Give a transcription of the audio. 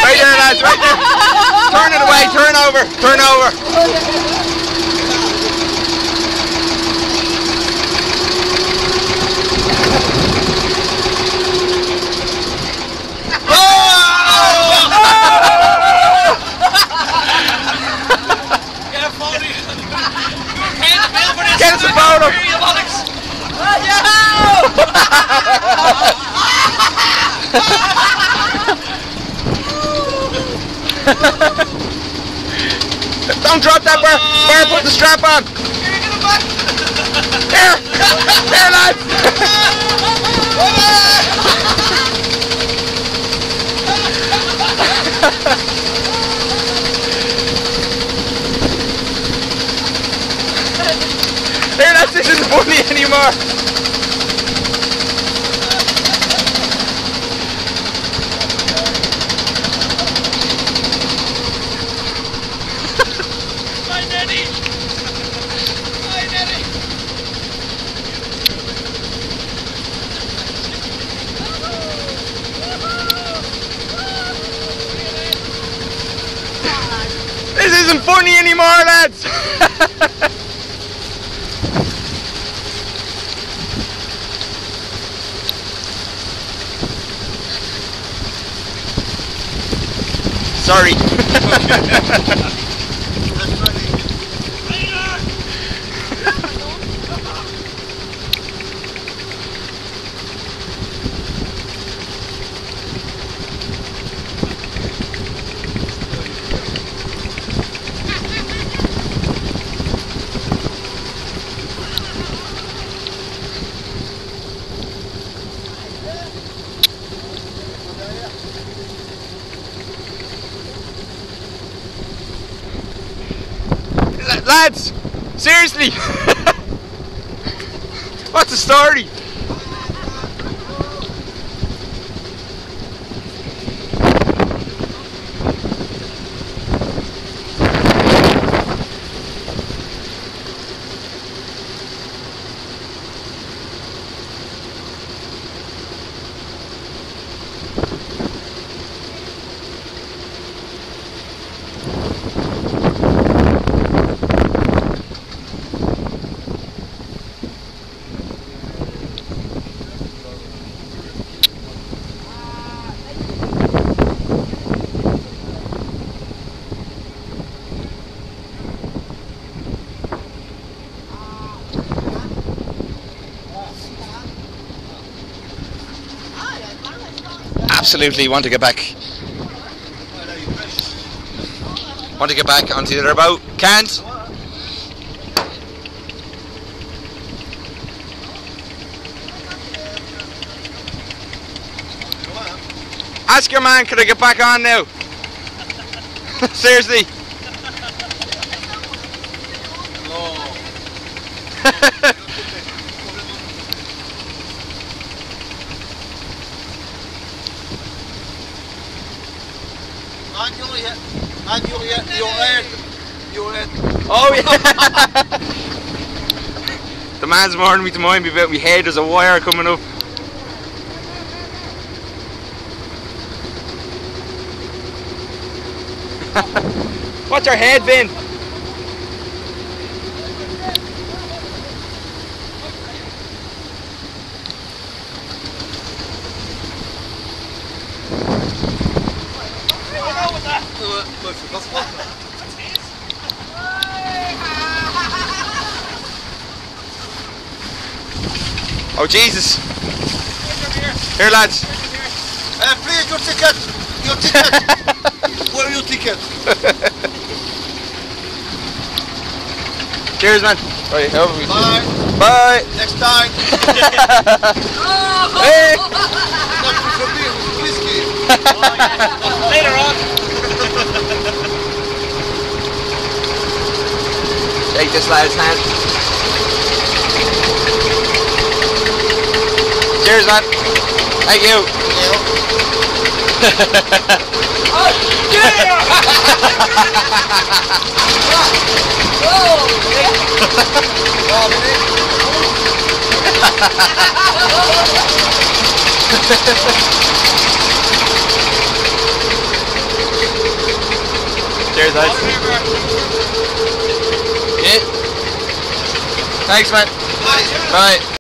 Right there, lads, right there. Turn it away, turn over, turn over. Get us a photo! Don't drop that bar! Bar, put the strap on! There! There, lads! There, lads, this isn't funny anymore! This isn't funny anymore, lads! Sorry. Lads, seriously, what's the story? Absolutely want to get back. Want to get back onto the other boat. Can't. Ask your man, could I get back on now? Seriously. Oh yeah. The man's warning me to mind me about my head. There's a wire coming up. What's your head been? Oh Jesus! Here lads! Please, your ticket! Your ticket! Where are your ticket? Cheers man! Right, bye! Bye! Next time! Hey! Whiskey! Later on! Shake this lad's hand. Cheers man! Thank you! Oh, yeah! Oh, Cheers, guys. Yeah. Thanks, man. Bye.